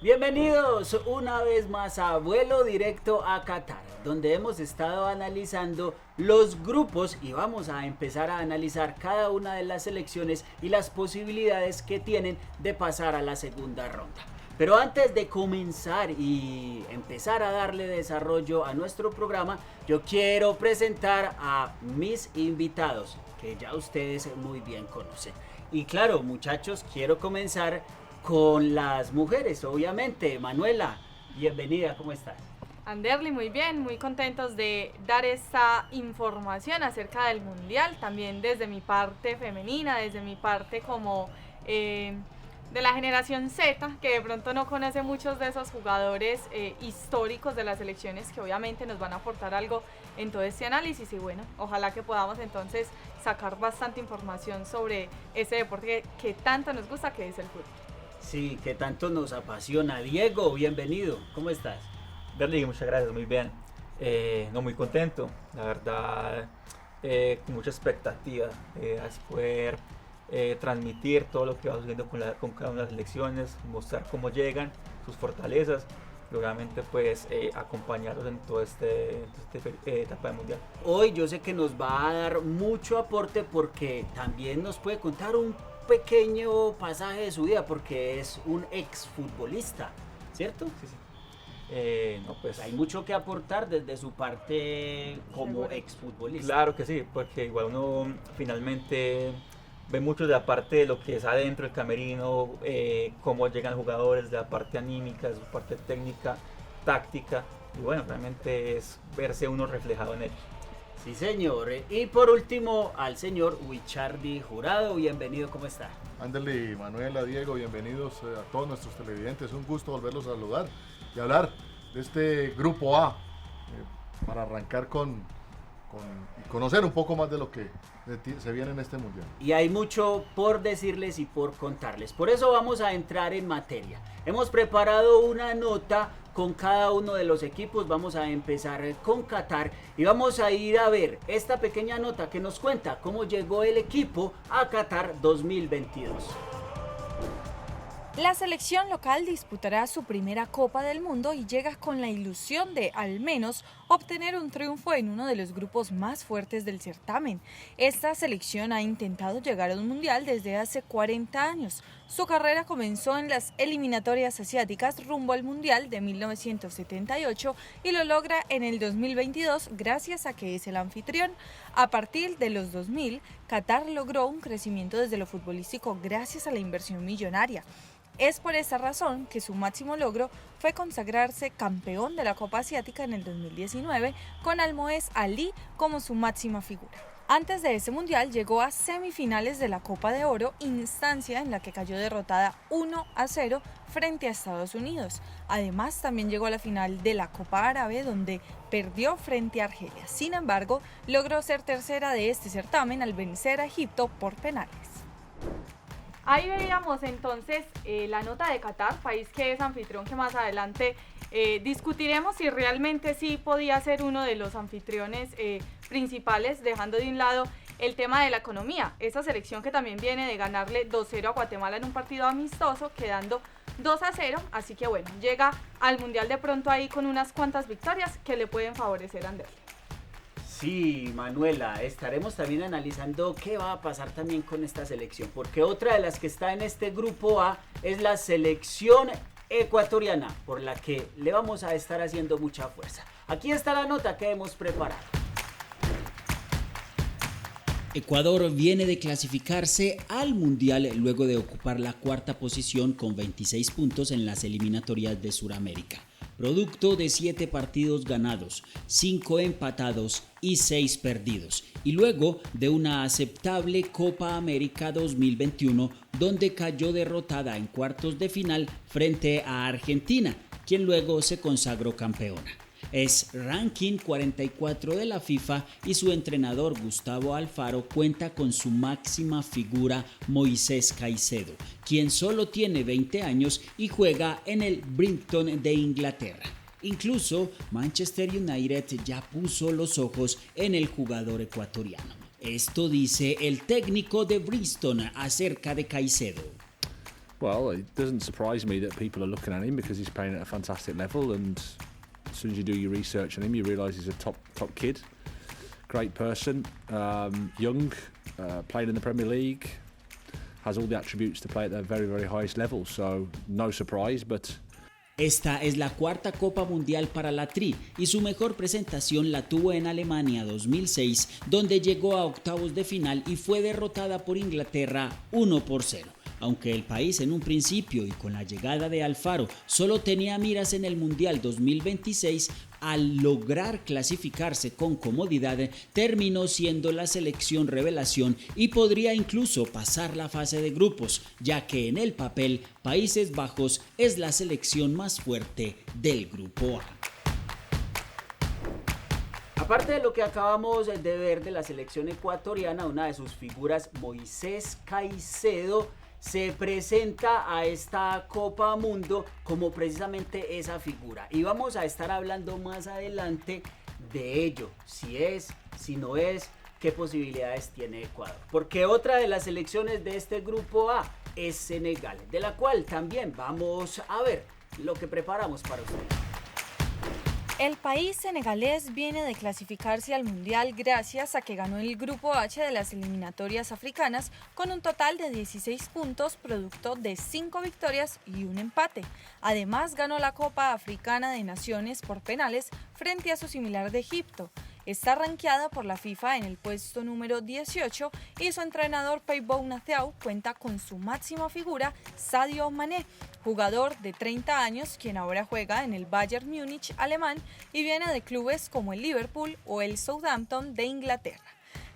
Bienvenidos una vez más a Vuelo Directo a Qatar, donde hemos estado analizando los grupos y vamos a empezar a analizar cada una de las selecciones y las posibilidades que tienen de pasar a la segunda ronda. Pero antes de comenzar y empezar a darle desarrollo a nuestro programa, yo quiero presentar a mis invitados, que ya ustedes muy bien conocen. Y claro, muchachos, quiero comenzar con las mujeres, obviamente. Manuela, bienvenida, ¿cómo estás? Anderly, muy bien, muy contentos de dar esta información acerca del Mundial, también desde mi parte femenina, desde mi parte como de la generación Z, que de pronto no conoce muchos de esos jugadores históricos de las selecciones que obviamente nos van a aportar algo en todo este análisis y bueno, ojalá que podamos entonces sacar bastante información sobre ese deporte que tanto nos gusta, que es el fútbol. Sí, que tanto nos apasiona. Diego, bienvenido, ¿cómo estás? Derly, muchas gracias, muy bien. No, muy contento, la verdad, con mucha expectativa. Es poder transmitir todo lo que va sucediendo con cada una de las selecciones, mostrar cómo llegan, sus fortalezas, y obviamente pues acompañarlos en toda esta etapa del mundial. Hoy yo sé que nos va a dar mucho aporte porque también nos puede contar un pequeño pasaje de su vida porque es un exfutbolista, ¿cierto? Sí, sí. No, pues, hay mucho que aportar desde su parte como exfutbolista. Claro que sí, porque igual uno finalmente ve mucho de la parte de lo que es adentro del camerino, cómo llegan los jugadores, de la parte anímica, de su parte técnica, táctica, y bueno, realmente es verse uno reflejado en ellos. Sí, señor. Y por último, al señor Wichardi Jurado. Bienvenido, ¿cómo está? Ándale, Manuela, Diego, bienvenidos a todos nuestros televidentes. Un gusto volverlos a saludar y hablar de este grupo A para arrancar y conocer un poco más de lo que se viene en este mundial. Y hay mucho por decirles y por contarles. Por eso vamos a entrar en materia. Hemos preparado una nota con cada uno de los equipos. Vamos a empezar con Qatar y vamos a ir a ver esta pequeña nota que nos cuenta cómo llegó el equipo a Qatar 2022. La selección local disputará su primera Copa del Mundo y llega con la ilusión de, al menos, obtener un triunfo en uno de los grupos más fuertes del certamen. Esta selección ha intentado llegar a un mundial desde hace 40 años. Su carrera comenzó en las eliminatorias asiáticas rumbo al Mundial de 1978 y lo logra en el 2022 gracias a que es el anfitrión. A partir de los 2000, Qatar logró un crecimiento desde lo futbolístico gracias a la inversión millonaria. Es por esa razón que su máximo logro fue consagrarse campeón de la Copa Asiática en el 2019 con Almoez Ali como su máxima figura. Antes de ese mundial llegó a semifinales de la Copa de Oro, instancia en la que cayó derrotada 1-0 frente a Estados Unidos. Además, también llegó a la final de la Copa Árabe, donde perdió frente a Argelia. Sin embargo, logró ser tercera de este certamen al vencer a Egipto por penales. Ahí veíamos entonces la nota de Qatar, país que es anfitrión, que más adelante discutiremos si realmente sí podía ser uno de los anfitriones principales, dejando de un lado el tema de la economía. Esa selección que también viene de ganarle 2-0 a Guatemala en un partido amistoso, quedando 2-0, así que bueno, llega al Mundial de pronto ahí con unas cuantas victorias que le pueden favorecer a Anderly. Sí, Manuela, estaremos también analizando qué va a pasar también con esta selección, porque otra de las que está en este grupo A es la selección ecuatoriana, por la que le vamos a estar haciendo mucha fuerza. Aquí está la nota que hemos preparado. Ecuador viene de clasificarse al Mundial luego de ocupar la cuarta posición con 26 puntos en las eliminatorias de Sudamérica. Producto de 7 partidos ganados, 5 empatados y 6 perdidos. Y luego de una aceptable Copa América 2021, donde cayó derrotada en cuartos de final frente a Argentina, quien luego se consagró campeona. Es ranking 44 de la FIFA y su entrenador Gustavo Alfaro cuenta con su máxima figura Moisés Caicedo, quien solo tiene 20 años y juega en el Brighton de Inglaterra. Incluso Manchester United ya puso los ojos en el jugador ecuatoriano. Esto dice el técnico de Bristol acerca de Caicedo. Well, it doesn't surprise me that people are looking at him because he's playing at a fantastic level, and as soon as you do your research on him, you realise he's a top kid, great person, young, playing in the Premier League, has all the attributes to play at the very, very highest level. So no surprise, but Esta es la cuarta Copa Mundial para la Tri y su mejor presentación la tuvo en Alemania 2006, donde llegó a octavos de final y fue derrotada por Inglaterra 1-0. Aunque el país en un principio y con la llegada de Alfaro solo tenía miras en el Mundial 2026, al lograr clasificarse con comodidad, terminó siendo la selección revelación y podría incluso pasar la fase de grupos, ya que en el papel Países Bajos es la selección más fuerte del Grupo A. Aparte de lo que acabamos de ver de la selección ecuatoriana, una de sus figuras, Moisés Caicedo, se presenta a esta Copa Mundo como precisamente esa figura. Y vamos a estar hablando más adelante de ello, si es, si no es, qué posibilidades tiene Ecuador. Porque otra de las selecciones de este Grupo A es Senegal, de la cual también vamos a ver lo que preparamos para ustedes. El país senegalés viene de clasificarse al Mundial gracias a que ganó el Grupo H de las eliminatorias africanas con un total de 16 puntos, producto de 5 victorias y un empate. Además, ganó la Copa Africana de Naciones por penales frente a su similar de Egipto. Está rankeada por la FIFA en el puesto número 18 y su entrenador Peibou Nathiou cuenta con su máxima figura, Sadio Mané, jugador de 30 años quien ahora juega en el Bayern Múnich alemán y viene de clubes como el Liverpool o el Southampton de Inglaterra.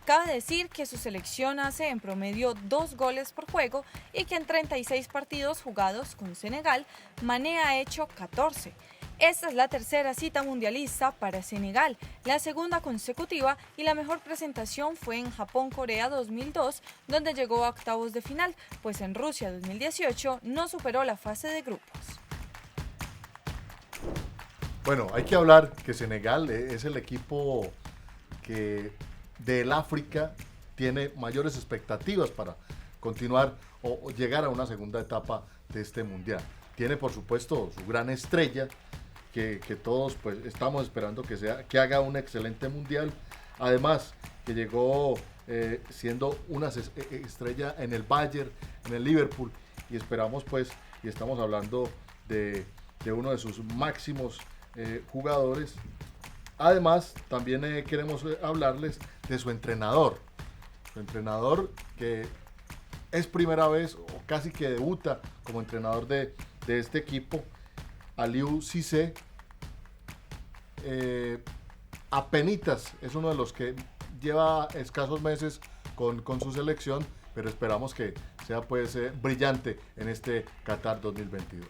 Cabe decir que su selección hace en promedio 2 goles por juego y que en 36 partidos jugados con Senegal, Mané ha hecho 14. Esta es la tercera cita mundialista para Senegal, la segunda consecutiva, y la mejor presentación fue en Japón-Corea 2002, donde llegó a octavos de final, pues en Rusia 2018 no superó la fase de grupos. Bueno, hay que hablar que Senegal es el equipo que del África tiene mayores expectativas para continuar o llegar a una segunda etapa de este mundial. Tiene por supuesto su gran estrella, que todos pues estamos esperando que haga un excelente mundial. Además que llegó siendo una estrella en el Bayern, en el Liverpool, y esperamos pues, y estamos hablando de uno de sus máximos jugadores. Además también queremos hablarles de su entrenador que es primera vez o casi que debuta como entrenador de este equipo. Aliou Cissé, apenitas es uno de los que lleva escasos meses con su selección, pero esperamos que sea pues brillante en este Qatar 2022.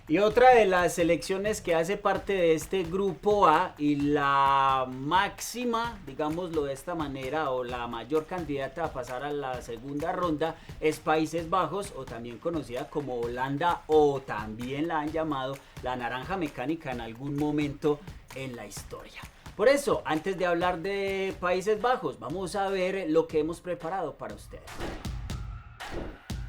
Y otra de las selecciones que hace parte de este Grupo A y la máxima, digámoslo de esta manera, o la mayor candidata a pasar a la segunda ronda es Países Bajos, o también conocida como Holanda, o también la han llamado la naranja mecánica en algún momento en la historia. Por eso, antes de hablar de Países Bajos, vamos a ver lo que hemos preparado para ustedes.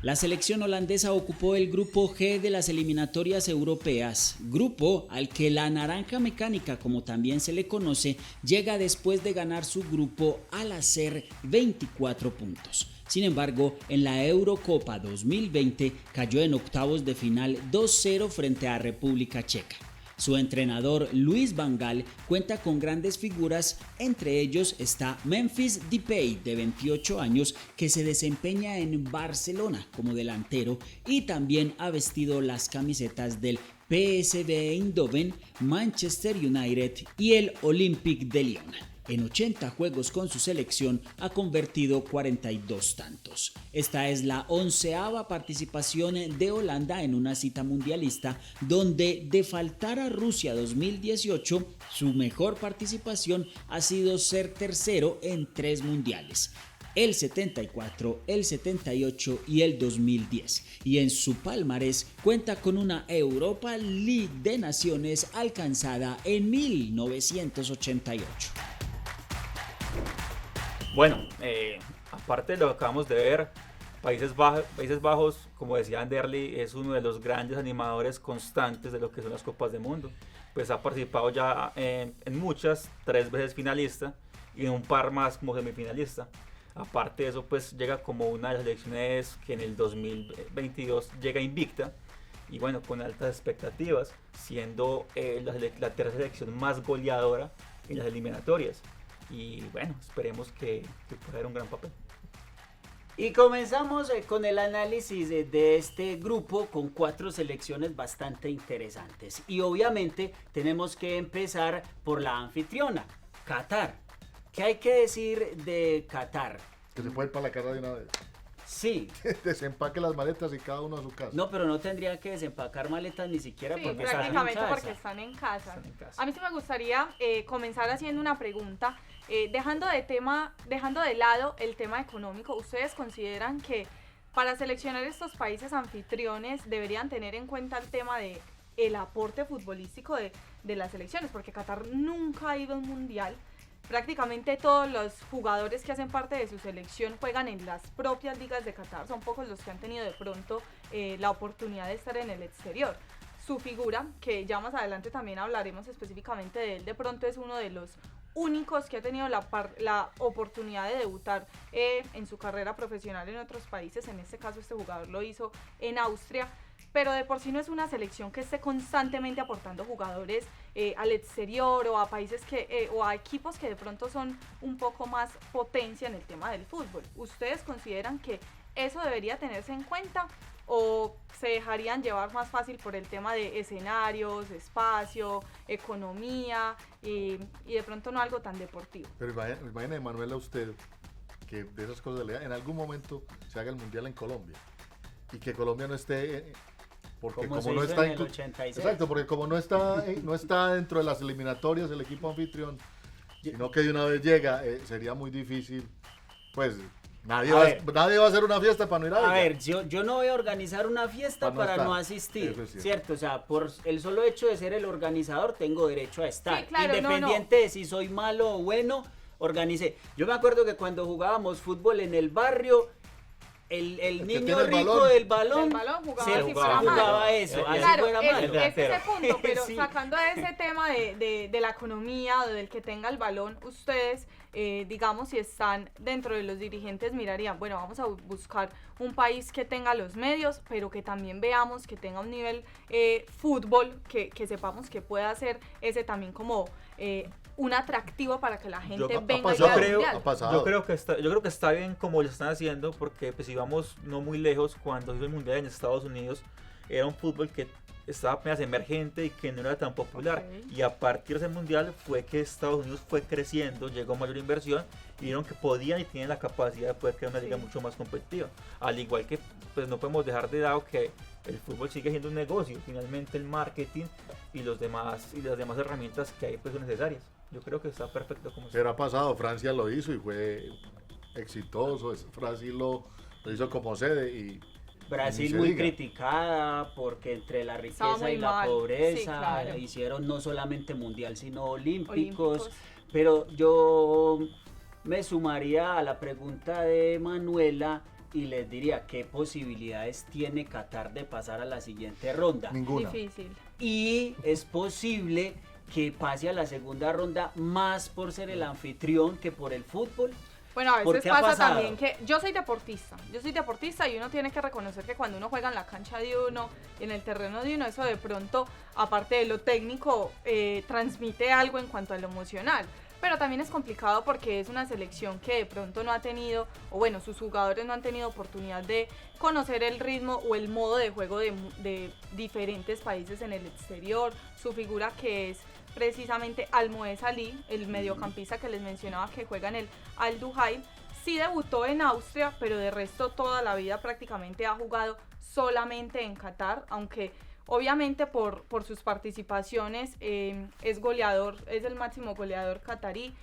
La selección holandesa ocupó el Grupo G de las eliminatorias europeas, grupo al que la naranja mecánica, como también se le conoce, llega después de ganar su grupo al hacer 24 puntos. Sin embargo, en la Eurocopa 2020 cayó en octavos de final 2-0 frente a República Checa. Su entrenador Louis van Gaal cuenta con grandes figuras, entre ellos está Memphis Depay, de 28 años, que se desempeña en Barcelona como delantero y también ha vestido las camisetas del PSV Eindhoven, Manchester United y el Olympique de Lyon. En 80 juegos con su selección ha convertido 42 tantos. Esta es la 11ª participación de Holanda en una cita mundialista, donde de faltar a Rusia 2018, su mejor participación ha sido ser tercero en 3 mundiales. El 74, el 78 y el 2010. Y en su palmarés cuenta con una Europa League de Naciones alcanzada en 1988. Bueno, aparte de lo que acabamos de ver, Países Bajos, como decía Anderley, es uno de los grandes animadores constantes de lo que son las Copas del Mundo. Pues ha participado ya en muchas, 3 veces finalista y en un par más como semifinalista. Aparte de eso, pues llega como una de las selecciones que en el 2022 llega invicta y bueno, con altas expectativas, siendo la tercera selección más goleadora en las eliminatorias. Y bueno, esperemos que pueda dar un gran papel. Y comenzamos con el análisis de este grupo con 4 selecciones bastante interesantes. Y obviamente tenemos que empezar por la anfitriona, Qatar. ¿Qué hay que decir de Qatar? Que se puede ir para la casa de una vez. Sí. Desempaque las maletas y cada uno a su casa. No, pero no tendría que desempacar maletas ni siquiera Sí, porque están en prácticamente casa. porque están en casa. Están en casa. A mí sí me gustaría comenzar haciendo una pregunta, dejando de lado el tema económico. ¿Ustedes consideran que para seleccionar estos países anfitriones deberían tener en cuenta el tema de el aporte futbolístico de las selecciones? Porque Qatar nunca ha ido a un mundial. Prácticamente todos los jugadores que hacen parte de su selección juegan en las propias ligas de Qatar. Son pocos los que han tenido de pronto la oportunidad de estar en el exterior. Su figura, que ya más adelante también hablaremos específicamente de él, de pronto es uno de los únicos que ha tenido la oportunidad de debutar en su carrera profesional en otros países. En este caso este jugador lo hizo en Austria. Pero de por sí no es una selección que esté constantemente aportando jugadores al exterior o a países o a equipos que de pronto son un poco más potencia en el tema del fútbol. ¿Ustedes consideran que eso debería tenerse en cuenta o se dejarían llevar más fácil por el tema de escenarios, espacio, economía y de pronto no algo tan deportivo? Pero imagine, Manuela, usted que de esas cosas en algún momento se haga el mundial en Colombia y que Colombia no esté porque Como como se no hizo está en el 86. exacto, porque como no está dentro de las eliminatorias el equipo anfitrión, sino que de una vez llega, sería muy difícil, pues nadie va a hacer una fiesta para no ir a ella. A ver, yo no voy a organizar una fiesta para no asistir, Eso es ¿cierto? O sea, por el solo hecho de ser el organizador tengo derecho a estar. Sí, claro, independiente de si soy malo o bueno, organicé. Yo me acuerdo que cuando jugábamos fútbol en el barrio, el niño rico del balón jugaba eso, así claro, fuera malo. es ese punto, pero Sí. sacando de ese tema de la economía o del que tenga el balón, ustedes, digamos, si están dentro de los dirigentes, mirarían, bueno, vamos a buscar un país que tenga los medios, pero que también veamos que tenga un nivel fútbol, que sepamos que pueda ser ese también como un atractivo para que la gente venga y vea el mundial. Yo creo que está bien como lo están haciendo, porque pues si vamos no muy lejos, cuando hizo el mundial en Estados Unidos era un fútbol que estaba apenas emergente y que no era tan popular, y a partir de ese mundial fue que Estados Unidos fue creciendo, llegó mayor inversión y vieron que podían y tienen la capacidad de poder crear una liga mucho más competitiva, al igual que pues no podemos dejar de lado que el fútbol sigue siendo un negocio, finalmente el marketing y las demás herramientas que hay pues son necesarias. Yo creo que está perfecto como Pero ha pasado, Francia lo hizo y fue exitoso, Brasil lo hizo como sede y Brasil muy criticada porque entre la riqueza y la pobreza, sí, claro, hicieron no solamente mundial sino olímpicos. Pero yo me sumaría a la pregunta de Manuela y les diría qué posibilidades tiene Qatar de pasar a la siguiente ronda. Ninguna. Difícil. Y es posible que pase a la segunda ronda más por ser el anfitrión que por el fútbol. Bueno, a veces pasa también que yo soy deportista y uno tiene que reconocer que cuando uno juega en la cancha de uno, en el terreno de uno, eso de pronto, aparte de lo técnico, transmite algo en cuanto a lo emocional. Pero también es complicado porque es una selección que de pronto no ha tenido, o bueno, sus jugadores no han tenido oportunidad de conocer el ritmo o el modo de juego de diferentes países en el exterior. Su figura, que es precisamente Almoez Ali, el mediocampista que les mencionaba que juega en el Al-Duhail, sí debutó en Austria, pero de resto toda la vida prácticamente ha jugado solamente en Qatar, aunque obviamente por sus participaciones es goleador, es el máximo goleador catarí.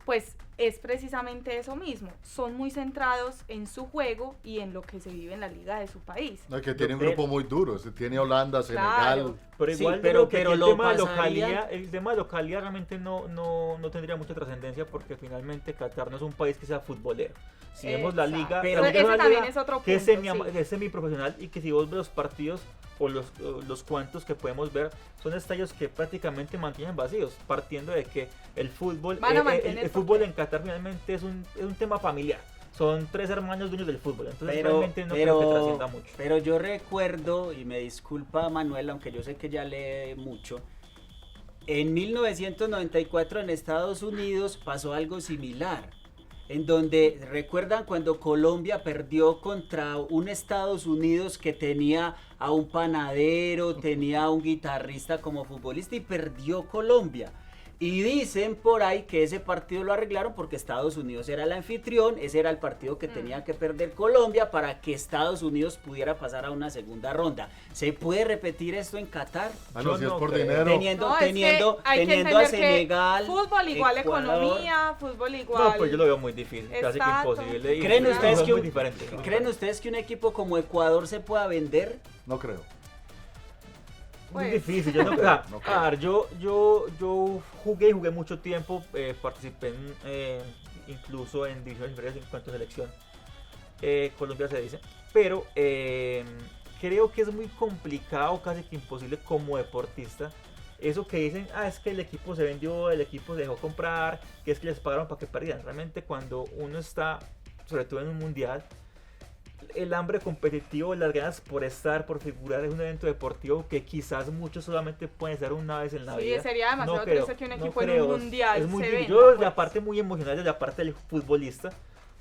Pues es precisamente eso mismo, son muy centrados en su juego y en lo que se vive en la liga de su país. No, que tiene un grupo muy duro, tiene Holanda, Senegal. Claro. Pero Sí, igual, pero el lo tema de pasarían- el tema de localidad realmente no tendría mucha trascendencia porque finalmente Qatar no es un país que sea futbolero. Si vemos la liga, Exacto. la liga Ese una también liga es otro que es punto, sí. semiprofesional y que si vos ves los partidos o los cuantos que podemos ver son estadios que prácticamente mantienen vacíos, partiendo de que el fútbol, Van a mantener el fútbol en Qatar finalmente es un tema familiar. Son 3 hermanos dueños del fútbol, entonces realmente no creo que trascienda mucho. Pero yo recuerdo, y me disculpa Manuel, aunque yo sé que ya lee mucho, en 1994 en Estados Unidos pasó algo similar, en donde, ¿recuerdan cuando Colombia perdió contra un Estados Unidos que tenía a un panadero, tenía a un guitarrista como futbolista y perdió Colombia? Y dicen por ahí que ese partido lo arreglaron porque Estados Unidos era el anfitrión, ese era el partido que tenía que perder Colombia para que Estados Unidos pudiera pasar a una segunda ronda. ¿Se puede repetir esto en Qatar? No, Yo si es no por creo. dinero. Teniendo, No, es que teniendo, hay que teniendo a entender que Senegal, fútbol igual Ecuador. economía, fútbol igual. No, pues yo lo veo muy difícil, casi que Exacto. imposible. y ¿Creen es ustedes, muy que un, diferente, ¿no? ¿Creen ustedes que un equipo como Ecuador se pueda vender? No creo. Muy Pues. difícil, yo no, o sea, No creo. a ver, yo jugué mucho tiempo, participé incluso en divisiones inferiores en cuanto a selección, Colombia se dice, pero creo que es muy complicado, casi que imposible como deportista, eso que dicen, es que el equipo se vendió, el equipo se dejó comprar, que es que les pagaron para que perdieran, realmente cuando uno está, sobre todo en un mundial, el hambre competitivo, las ganas por estar, por figurar, es un evento deportivo que quizás muchos solamente pueden ser una vez en la Sí, vida. sería demasiado No creo, triste que un no equipo en creo, un mundial es muy se difícil. venda, Yo, la pues. parte muy emocional de la parte del futbolista,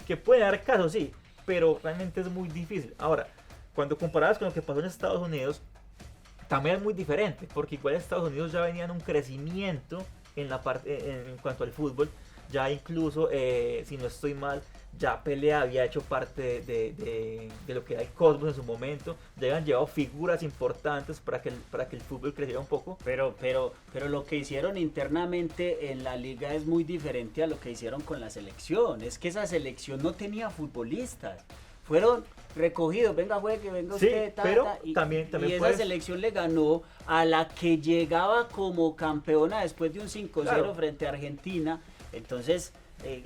que puede dar caso, sí, pero realmente es muy difícil. Ahora, cuando comparadas con lo que pasó en Estados Unidos, también es muy diferente, porque igual Estados Unidos ya venía en un crecimiento en la parte en cuanto al fútbol, ya incluso, si no estoy mal, ya Pelé había hecho parte de lo que era el Cosmos en su momento, ya habían llevado figuras importantes para que el fútbol creciera un poco. Pero lo que hicieron internamente en la liga es muy diferente a lo que hicieron con la selección. Es que esa selección no tenía futbolistas. Fueron recogidos, venga juegue, venga Sí, usted, pero y también esa puedes- selección le ganó a la que llegaba como campeona después de un 5-0 Claro. frente a Argentina. Entonces,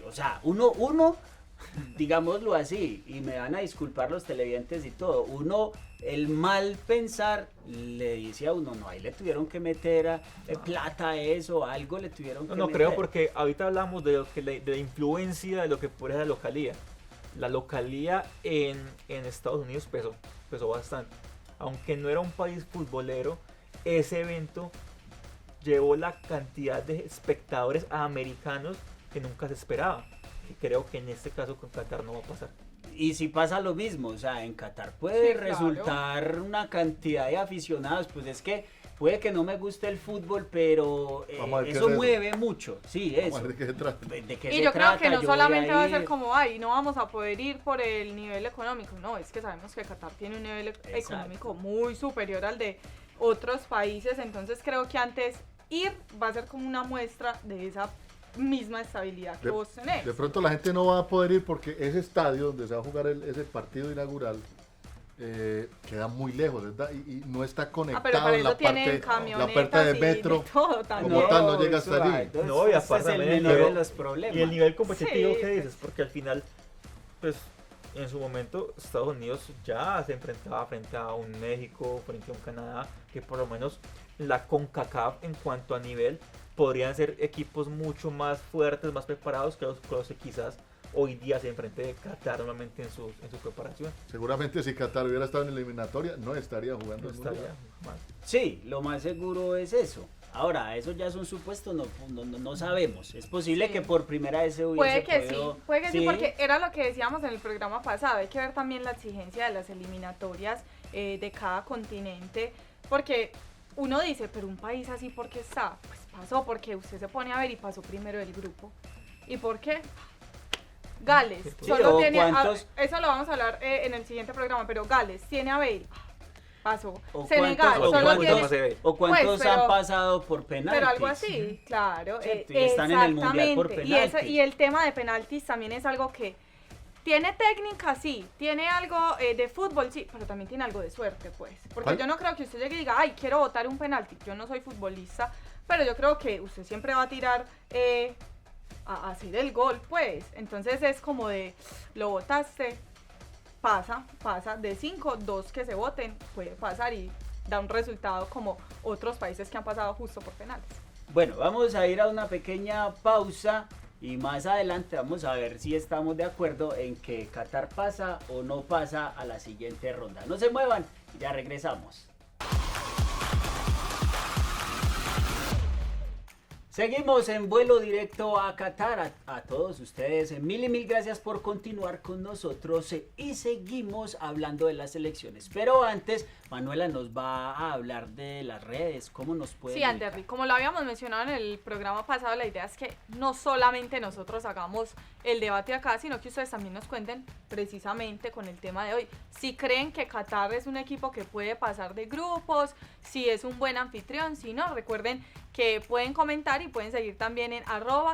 o sea, uno, digámoslo así, y me van a disculpar los televidentes y todo, uno, el mal pensar le dice a uno, no, ahí le tuvieron que meter plata a eso, algo le tuvieron que No meter. creo, porque ahorita hablamos de la influencia de lo que puede ser la localía. La localía en Estados Unidos pesó bastante. Aunque no era un país futbolero, ese evento llevó la cantidad de espectadores americanos que nunca se esperaba. Y creo que en este caso con Qatar no va a pasar. Y si pasa lo mismo, o sea, en Qatar puede Sí, claro. resultar una cantidad de aficionados, pues es que puede que no me guste el fútbol, pero Vamos a ver qué eso es eso. mueve mucho, sí, Vamos eso. a ver de qué se trata. ¿De qué Y se yo trata? creo que no Yo voy solamente va a ser ir. como, no vamos a poder ir por el nivel económico, no, es que sabemos que Qatar tiene un nivel económico muy superior al de otros países, entonces creo que antes ir va a ser como una muestra de esa misma estabilidad que vos tenés. De pronto la gente no va a poder ir porque ese estadio donde se va a jugar ese partido inaugural queda muy lejos, ¿verdad? Y no está conectado pero para en eso la tienen parte, camionetas la parte de y metro. de todo también. Como tal, no llega hasta allí. entonces, No, y ese aparte es el también, menor pero- de los problemas. Y el nivel competitivo Sí, que pues. dices, porque al final, pues en su momento Estados Unidos ya se enfrentaba frente a un México, frente a un Canadá, que por lo menos la CONCACAF en cuanto a nivel podrían ser equipos mucho más fuertes, más preparados que los que quizás hoy día se enfrente de Qatar normalmente en su preparación. Seguramente si Qatar hubiera estado en la eliminatoria, no estaría jugando No el estaría Mundial. mal. Sí, lo más seguro es eso. Ahora, eso ya es un supuesto, no sabemos. Es posible Sí. que por primera vez se hubiese Puede que podido- sí, porque era lo que decíamos en el programa pasado, hay que ver también la exigencia de las eliminatorias de cada continente, porque uno dice, pero un país así, ¿por qué está? Pues pasó porque usted se pone a ver y pasó primero del grupo. ¿Y por qué? Gales, Sí, solo o tiene, cuántos- eso lo vamos a hablar en el siguiente programa, pero Gales tiene a Bale, pasó. ¿O Senegal cuántos- o solo cuántos- tiene... no se ve. ¿O cuántos Pues, pero- han pasado por penaltis? Pero algo así, claro. Sí, y están en el Mundial por exactamente. penaltis. Y el tema de penaltis también es algo que tiene técnica, sí, tiene algo de fútbol, sí, pero también tiene algo de suerte, pues. Porque ¿Cuál? yo no creo que usted llegue y diga, ay, quiero botar un penalti. Yo no soy futbolista, pero yo creo que usted siempre va a tirar a hacer el gol, pues. Entonces es como de, lo botaste, pasa, de 5, 2 que se voten, puede pasar y da un resultado como otros países que han pasado justo por penales. Bueno, vamos a ir a una pequeña pausa y más adelante vamos a ver si estamos de acuerdo en que Qatar pasa o no pasa a la siguiente ronda. No se muevan, ya regresamos. Seguimos en vuelo directo a Qatar. A todos ustedes, mil y mil gracias por continuar con nosotros y seguimos hablando de las elecciones. Pero antes, Manuela nos va a hablar de las redes, cómo nos pueden... Sí, Anderly, como lo habíamos mencionado en el programa pasado, la idea es que no solamente nosotros hagamos el debate acá, sino que ustedes también nos cuenten precisamente con el tema de hoy. Si creen que Qatar es un equipo que puede pasar de grupos, si es un buen anfitrión, si no, recuerden que pueden comentar y pueden seguir también en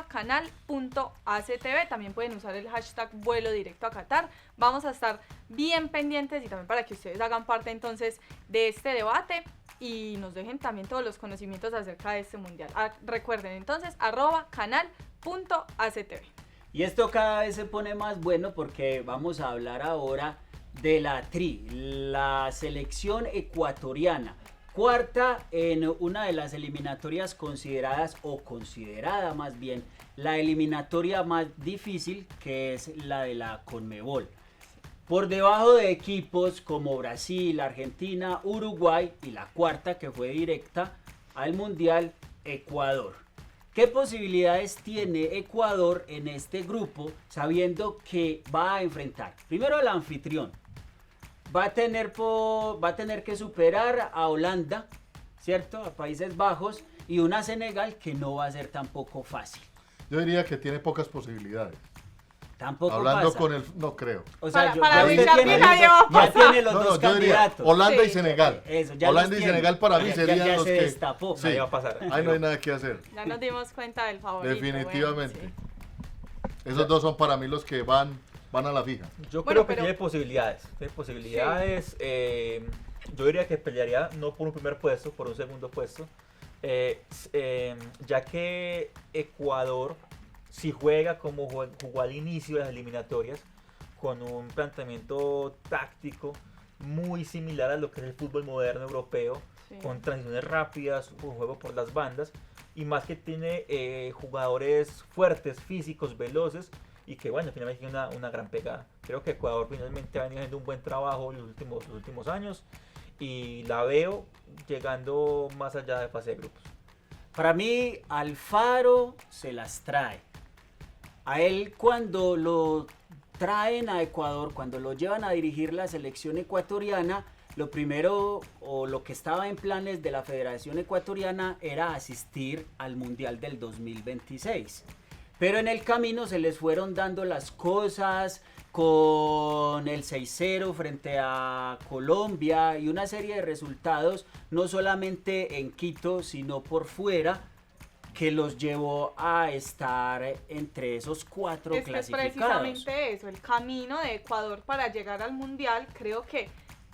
@canal.actv. También pueden usar el hashtag vuelo directo a Qatar. Vamos a estar bien pendientes y también para que ustedes hagan parte entonces de este debate y nos dejen también todos los conocimientos acerca de este mundial. Recuerden entonces @canal.actv. Y esto cada vez se pone más bueno porque vamos a hablar ahora de la TRI, la selección ecuatoriana. Cuarta en una de las eliminatorias consideradas, o considerada más bien, la eliminatoria más difícil, que es la de la Conmebol. Por debajo de equipos como Brasil, Argentina, Uruguay y la cuarta, que fue directa al Mundial, Ecuador. ¿Qué posibilidades tiene Ecuador en este grupo sabiendo que va a enfrentar primero al anfitrión? Va a tener que superar a Holanda, ¿cierto? A Países Bajos y una Senegal que no va a ser tampoco fácil. Yo diría que tiene pocas posibilidades. Tampoco Hablando pasa. con el... No creo. O sea, Para usted Richard tiene, Pina ya va a ya tiene los dos yo diría candidatos. Holanda y Sí. Senegal. Eso, ya Holanda los y tiene. Senegal para mí Ya- serían ya los se que... destapó. Sí, Ahí va a pasar. ahí no hay nada que hacer. Ya nos dimos cuenta del favorito. Definitivamente. bueno, sí. Esos dos son para mí los que van a la fija. Yo Bueno, creo que pero- tiene posibilidades. Yo diría que pelearía no por un primer puesto, por un segundo puesto. Ya que Ecuador, si juega como jugó al inicio de las eliminatorias, con un planteamiento táctico muy similar a lo que es el fútbol moderno europeo, Sí. con transiciones rápidas, un juego por las bandas, y más que tiene jugadores fuertes, físicos, veloces, y que bueno, finalmente tiene una gran pegada. Creo que Ecuador finalmente ha venido haciendo un buen trabajo en los últimos años, y la veo llegando más allá de fase de grupos. Para mí, Alfaro se las trae. A él cuando lo traen a Ecuador, cuando lo llevan a dirigir la selección ecuatoriana, lo primero o lo que estaba en planes de la Federación Ecuatoriana era asistir al Mundial del 2026. Pero en el camino se les fueron dando las cosas con el 6-0 frente a Colombia y una serie de resultados, no solamente en Quito, sino por fuera, que los llevó a estar entre esos cuatro Es que es clasificados. precisamente eso, el camino de Ecuador para llegar al Mundial, creo que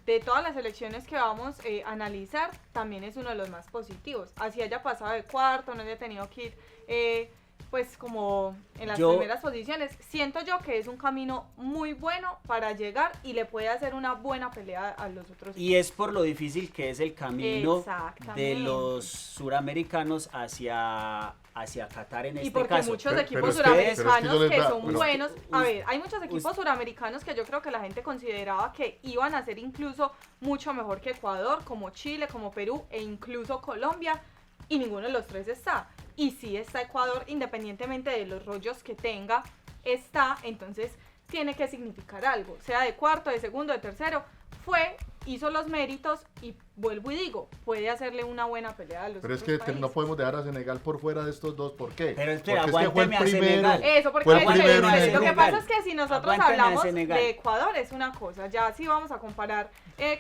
de todas las elecciones que vamos a analizar, también es uno de los más positivos. Así haya pasado de cuarto, no haya tenido que ir pues como en las primeras posiciones, siento yo que es un camino muy bueno para llegar y le puede hacer una buena pelea a los otros. Y es por lo difícil que es el camino de Exactamente. los suramericanos hacia Qatar en Y este porque caso. muchos Pero- equipos pero es que- suramericanos pero es que yo les que da- son pero- buenos. A us- ver, hay muchos equipos suramericanos que yo creo que la gente consideraba que iban a ser incluso mucho mejor que Ecuador, como Chile, como Perú e incluso Colombia, y ninguno de los tres está. Y sí está Ecuador, independientemente de los rollos que tenga, está, entonces tiene que significar algo, sea de cuarto, de segundo, de tercero. Fue hizo los méritos y vuelvo y digo, puede hacerle una buena pelea a los Pero es otros que países. no podemos dejar a Senegal por fuera de estos dos. ¿Por qué? Pero Porque espera, es que fue el aguánteme a primero. Senegal. Eso, porque Fue el es primero en diferente. el Lo que Mundial. pasa es que si nosotros Aguántame a hablamos Senegal. de Ecuador es una cosa, ya si vamos a comparar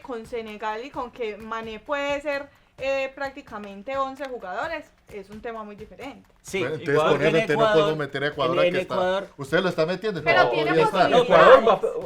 con Senegal y con que Mané puede ser prácticamente 11 jugadores, es un tema muy diferente. Sí, Bueno, entonces igual con eso en no Ecuador- podemos meter a Ecuador en que está. Ecuador- Usted lo está metiendo. Pero no tiene podría estar. posibilidades.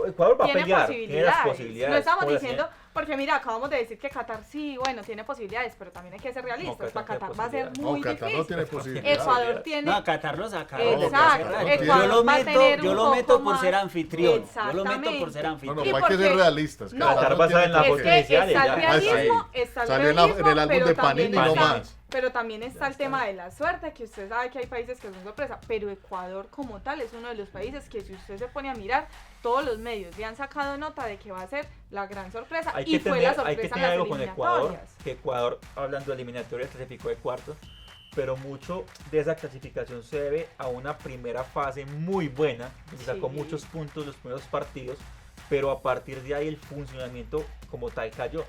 Ecuador va a Tiene pelear, posibilidades. tiene las posibilidades. No estamos ¿cómo diciendo, decían? porque mira, acabamos de decir que Qatar sí, bueno, tiene posibilidades, pero también hay que ser realistas. No, Para Qatar Qatar tiene va a ser posibilidades. muy No, Qatar no difícil. tiene posibilidades. Ecuador tiene... No, Qatar lo sacaron. Exacto, Qatar no yo Ecuador lo va a tener meto, yo un lo poco meto por más- ser anfitrión. Yo lo meto Exactamente. por ser No, anfitrión. no, ¿Y hay por que ser qué? realistas. No, Qatar Qatar basada en la tiene foto Es que inicial y está el ya. realismo, está el Salió en realismo, el álbum pero de también Panini está- nomás. Pero también está el tema de la suerte, que usted sabe que hay países que son sorpresa, pero Ecuador como tal es uno de los países que si usted se pone a mirar, todos los medios le han sacado nota de que va a ser la gran sorpresa Hay y que fue la tener, hay que sorpresa en tener las algo con Ecuador, eliminatorias. que Ecuador, hablando de eliminatorias, clasificó de cuartos, pero mucho de esa clasificación se debe a una primera fase muy buena, que sacó Sí. muchos puntos los primeros partidos, pero a partir de ahí el funcionamiento como tal cayó.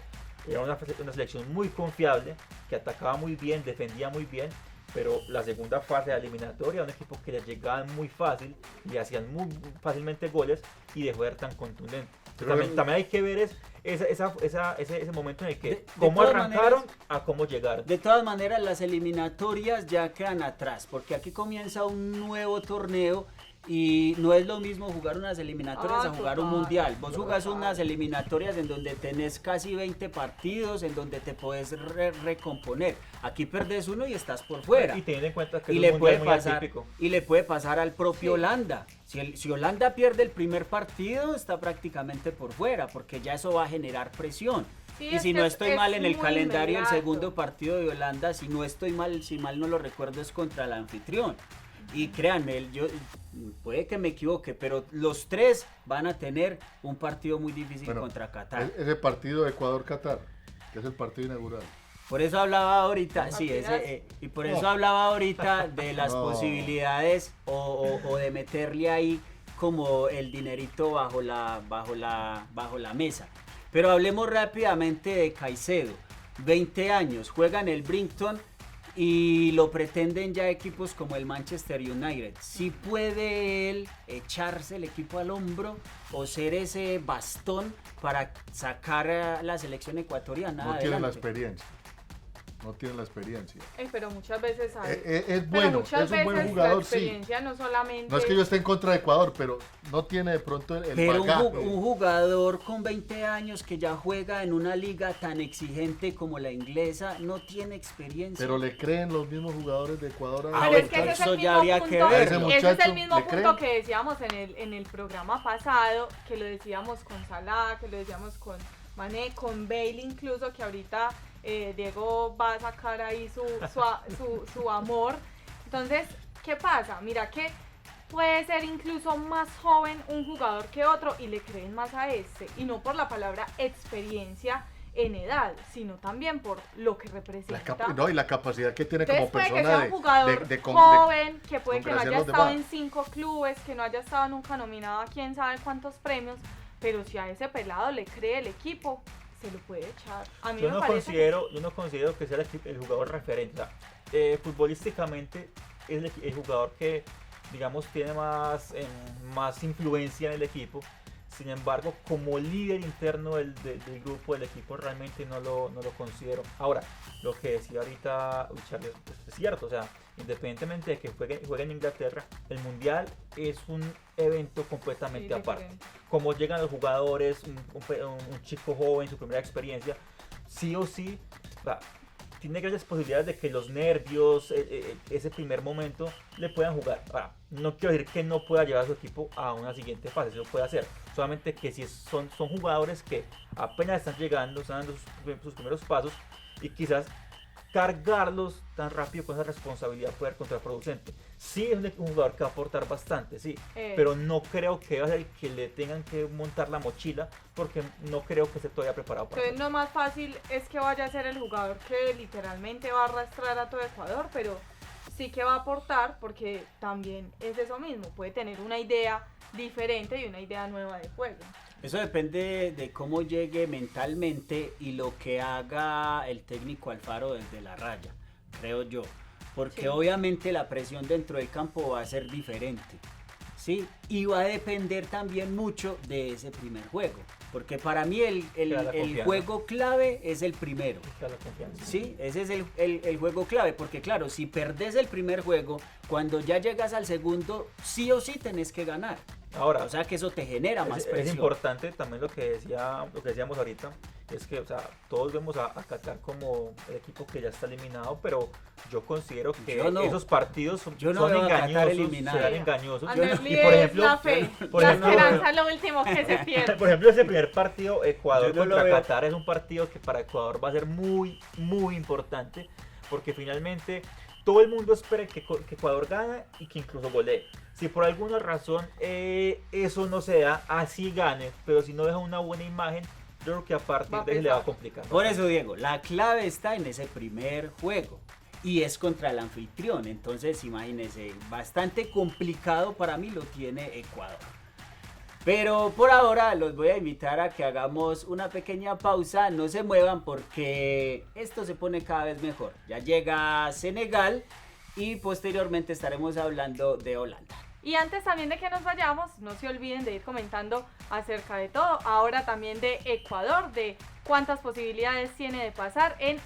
Era una selección muy confiable, que atacaba muy bien, defendía muy bien, pero la segunda fase de la eliminatoria, un equipo que le llegaban muy fácil, le hacían muy fácilmente goles y dejó de ser tan contundente. Pero También hay que ver ese momento en el que De cómo todas arrancaron maneras- a cómo llegaron. De todas maneras, las eliminatorias ya quedan atrás, porque aquí comienza un nuevo torneo y no es lo mismo jugar unas eliminatorias Ah, a jugar un total, mundial. Vos jugás total. unas eliminatorias en donde tenés casi 20 partidos, en donde te podés recomponer. Aquí perdés uno y estás por fuera. Y teniendo en cuenta que Y es le, un puede mundial muy pasar, atípico. y le puede pasar al propio Sí. Holanda. Si Holanda pierde el primer partido, está prácticamente por fuera, porque ya eso va a generar presión. Sí, Y es si que no es- estoy es mal en el muy calendario, el inmediato. segundo partido de Holanda, si no estoy mal, si mal no lo recuerdo, es contra el anfitrión. Y créanme, yo puede que me equivoque, pero los tres van a tener un partido muy difícil Bueno, contra Qatar. Ese partido de Ecuador-Qatar, que es el partido inaugural. Por eso hablaba ahorita, sí, Apenas. y por eso hablaba ahorita de las No. posibilidades o de meterle ahí como el dinerito bajo la mesa. Pero hablemos rápidamente de Caicedo. 20 años, juega en el Brighton y lo pretenden ya equipos como el Manchester United. Si puede él echarse el equipo al hombro o ser ese bastón para sacar a la selección ecuatoriana No tiene la adelante. experiencia. No tiene la experiencia. Pero muchas veces hay. Es Pero bueno, muchas es un buen veces jugador, la sí. experiencia no solamente... No es que yo esté en contra de Ecuador, pero no tiene de pronto el Pero bagaje. un jugador con 20 años que ya juega en una liga tan exigente como la inglesa no tiene experiencia. Pero le creen los mismos jugadores de Ecuador. Ah, Pero bueno, es que ese es eso el ya mismo habría punto, que verlo. Ese ese es muchacho, el mismo ¿le punto creen? que decíamos en el programa pasado, que lo decíamos con Salah, que lo decíamos con Mané, con Bale incluso, que ahorita Diego va a sacar ahí su amor. Entonces, ¿qué pasa? Mira que puede ser incluso más joven un jugador que otro y le creen más a este, y no por la palabra experiencia en edad, sino también por lo que representa. No, y la capacidad que tiene Entonces como puede que sea persona un jugador de joven, que puede que no complacer haya a los estado demás. en 5 clubes, que no haya estado nunca nominado a quién sabe cuántos premios, pero si a ese pelado le cree el equipo, se lo puede echar. A mí Yo me no parece considero que sea el jugador referente. O sea, futbolísticamente es el jugador que, digamos, tiene más influencia en el equipo. Sin embargo, como líder interno del grupo, del equipo, realmente no lo considero. Ahora, lo que decía ahorita Charlie es cierto. O sea, independientemente de que juegue en Inglaterra, el Mundial es un evento completamente Sí, aparte. diferente. Cómo llegan los jugadores, un chico joven, su primera experiencia, sí o sí, tiene grandes posibilidades de que los nervios, ese primer momento, le puedan jugar. Ahora, no quiero decir que no pueda llevar a su equipo a una siguiente fase, eso lo puede hacer. Solamente que si son jugadores que apenas están llegando, están dando sus primeros pasos, y quizás cargarlos tan rápido con esa responsabilidad puede ser contraproducente. Sí es un jugador que va a aportar bastante, sí, pero no creo que va a ser el que le tengan que montar la mochila, porque no creo que esté todavía preparado para Entonces eso. lo más fácil es que vaya a ser el jugador que literalmente va a arrastrar a todo Ecuador, pero sí que va a aportar, porque también es eso mismo, puede tener una idea diferente y una idea nueva de juego. Eso depende de cómo llegue mentalmente y lo que haga el técnico Alfaro desde la raya, creo yo. Porque Sí. obviamente la presión dentro del campo va a ser diferente, ¿sí? Y va a depender también mucho de ese primer juego. Porque para mí el confianza. juego clave es el primero. Da la confianza. Sí, ese es el juego clave, porque claro, si perdés el primer juego, cuando ya llegas al segundo, sí o sí tenés que ganar. Ahora, O sea que eso te genera más presión. es importante también lo que decíamos ahorita, es que, o sea, todos vemos a Qatar como el equipo que ya está eliminado, pero yo considero que Yo no. esos partidos son Yo no veo a Qatar engañosos, eliminado. serán engañosos. Andrés Y Lee por es ejemplo, la fe, por la ejemplo, esperanza es lo último que se pierde. por ejemplo, ese primer partido Ecuador Yo no lo contra veo. Qatar es un partido que para Ecuador va a ser muy, muy importante, porque finalmente todo el mundo espera que Ecuador gane y que incluso golee. Si por alguna razón eso no se da, así gane, pero si no deja una buena imagen, yo creo que a partir Va a de ahí le va a pesar. complicar. Por eso, Diego, la clave está en ese primer juego y es contra el anfitrión. Entonces, imagínense, bastante complicado para mí lo tiene Ecuador. Pero por ahora los voy a invitar a que hagamos una pequeña pausa, no se muevan porque esto se pone cada vez mejor. Ya llega Senegal y posteriormente estaremos hablando de Holanda. Y antes también de que nos vayamos, no se olviden de ir comentando acerca de todo. Ahora también de Ecuador, de cuántas posibilidades tiene de pasar en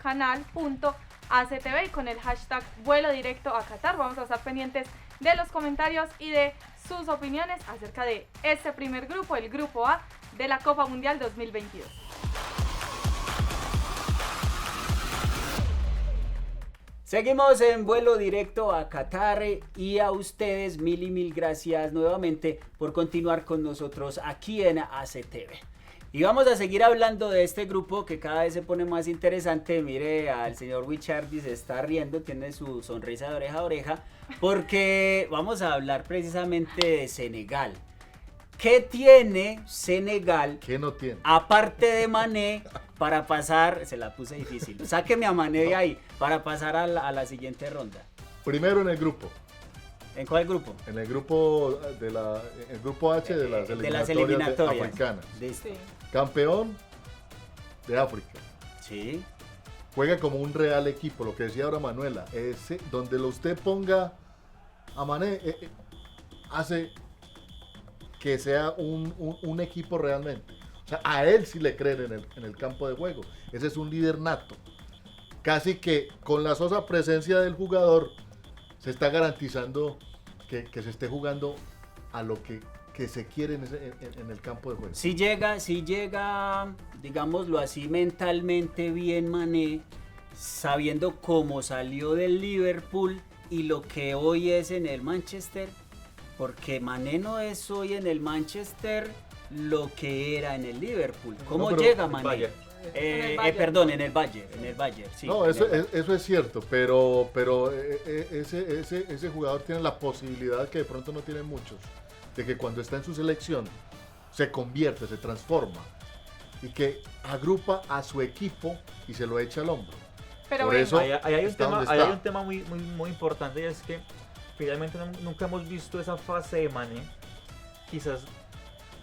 @canal.actv y con el hashtag vuelo directo a Qatar. Vamos a estar pendientes de los comentarios y de sus opiniones acerca de este primer grupo, el grupo A de la Copa Mundial 2022. Seguimos en vuelo directo a Qatar y a ustedes mil gracias nuevamente por continuar con nosotros aquí en ACTV. Y vamos a seguir hablando de este grupo que cada vez se pone más interesante. Mire, al señor Wichardi se está riendo, tiene su sonrisa de oreja a oreja, porque vamos a hablar precisamente de Senegal. ¿Qué tiene Senegal? ¿Qué no tiene? Aparte de Mané, para pasar, se la puse difícil, sáqueme a Mané de ahí, para pasar a la siguiente ronda. Primero en el grupo. ¿En cuál grupo? En el grupo el grupo H de las eliminatorias africanas. Listo. Sí. Campeón de África. Sí. Juega como un real equipo, lo que decía ahora Manuela. Donde usted ponga a Mané, hace que sea un equipo realmente. O sea, a él sí le creen en el campo de juego. Ese es un líder nato. Casi que con la sosa presencia del jugador se está garantizando que se esté jugando a lo que se quiere en el campo de juego. Si llega, digámoslo así, mentalmente bien Mané, sabiendo cómo salió del Liverpool y lo que hoy es en el Manchester, porque Mané no es hoy en el Manchester lo que era en el Liverpool. ¿Cómo No, pero llega el Mané? Bayern. En el Bayern. Perdón, en el Bayern, sí. No, en eso el Bayern. eso es cierto, pero ese jugador tiene la posibilidad que de pronto no tienen muchos, de que cuando está en su selección se convierte, se transforma y que agrupa a su equipo y se lo echa al hombro. Pero Por ven, eso Ahí hay un está tema, donde ahí está. hay un tema muy importante, y es que finalmente nunca hemos visto esa fase de Mané, quizás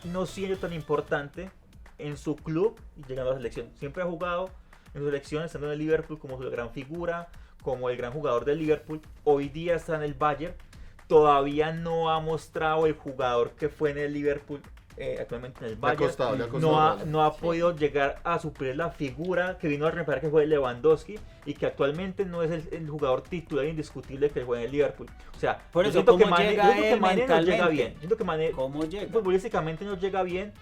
no siendo tan importante en su club y llegando a la selección. Siempre ha jugado en su selección, estando en el Liverpool como su gran figura, como el gran jugador del Liverpool. Hoy día está en el Bayern. Todavía no ha mostrado el jugador que fue en el Liverpool, actualmente en el Bayern. Le ha costado. No ha podido llegar a suplir la figura que vino a reemplazar, que fue Lewandowski, y que actualmente no es el jugador titular indiscutible que juega en el Liverpool. O sea, Por yo eso, siento que ¿cómo Mané, llega yo siento que él Mané no llega mentalmente? bien. Yo siento que Mané ¿Cómo llega? futbolísticamente no llega bien,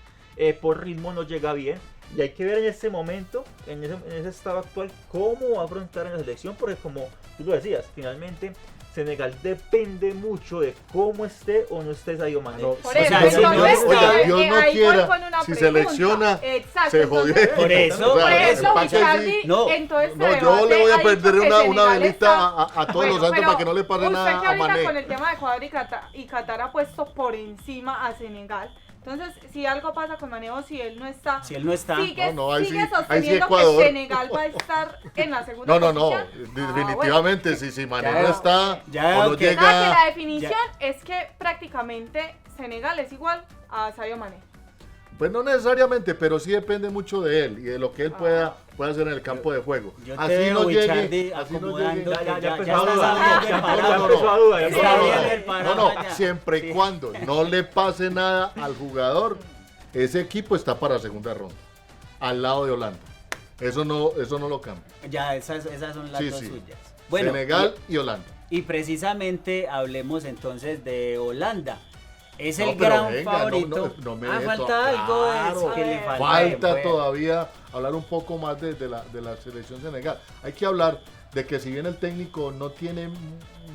por ritmo no llega bien, y hay que ver en este momento, en ese estado actual, cómo va a afrontar en la selección, porque como tú lo decías, finalmente Senegal depende mucho de cómo esté o no esté Sadio Mané. No, por o eso, sea, si entonces, no está- oiga, Dios no ahí voy quiera, con una si pregunta. selecciona, Exacto, se jodió. entonces, Por eso, por por eso, ¿para qué Wichardi, sí? No, en todo este No, yo debate le voy a ha dicho perder que una Senegal velita está- a todos los santos pero para que no le pase nada usted que a ahorita Mané. con el tema de Ecuador y Qatar ha puesto por encima a Senegal. Entonces, si algo pasa con Mané o si él no está, Si él no está, sigue, No, ahí sigue sí sosteniendo Ecuador. que Senegal va a estar en la segunda No, posición. definitivamente, si Mané Ya, no está ya, o no ok. Que llega. la definición es que prácticamente Senegal es igual a Sadio Mané. Pues no necesariamente, pero sí depende mucho de él y de lo que él pueda hacer en el campo de juego. Yo te veo, Wichardi, así no acomodando, llegue. que ya empezó a estás dudar, abriendo ya el panorama. empezó a dudar, ya Está empezó a abriendo dudar. el panorama No, ya. siempre y Sí. cuando no le pase nada al jugador, ese equipo está para segunda ronda, al lado de Holanda. Eso no lo cambia. Ya, esas son las Sí, dos sí. suyas. Bueno, Senegal y Holanda. y precisamente hablemos entonces de Holanda. Es No, el pero gran venga, favorito. no me falta deje to- algo claro. que le falta. Falta pues. todavía hablar un poco más de la selección Senegal. Hay que hablar de que si bien el técnico no tiene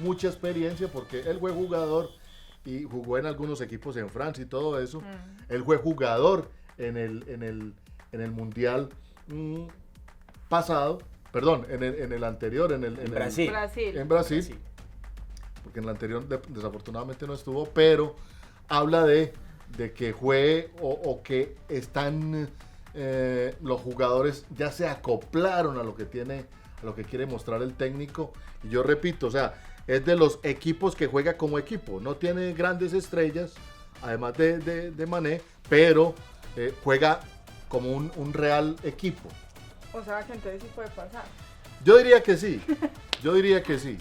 mucha experiencia, porque él fue jugador y jugó en algunos equipos en Francia y todo eso, él fue jugador en el Mundial pasado, perdón, en el anterior, en Brasil. en Brasil, porque en el anterior desafortunadamente no estuvo, pero habla de que juegue o que están los jugadores ya se acoplaron a lo que quiere mostrar el técnico. Y yo repito, o sea, es de los equipos que juega como equipo, no tiene grandes estrellas, además de Mané, pero juega como un real equipo. O sea que entonces sí puede pasar. Yo diría que sí.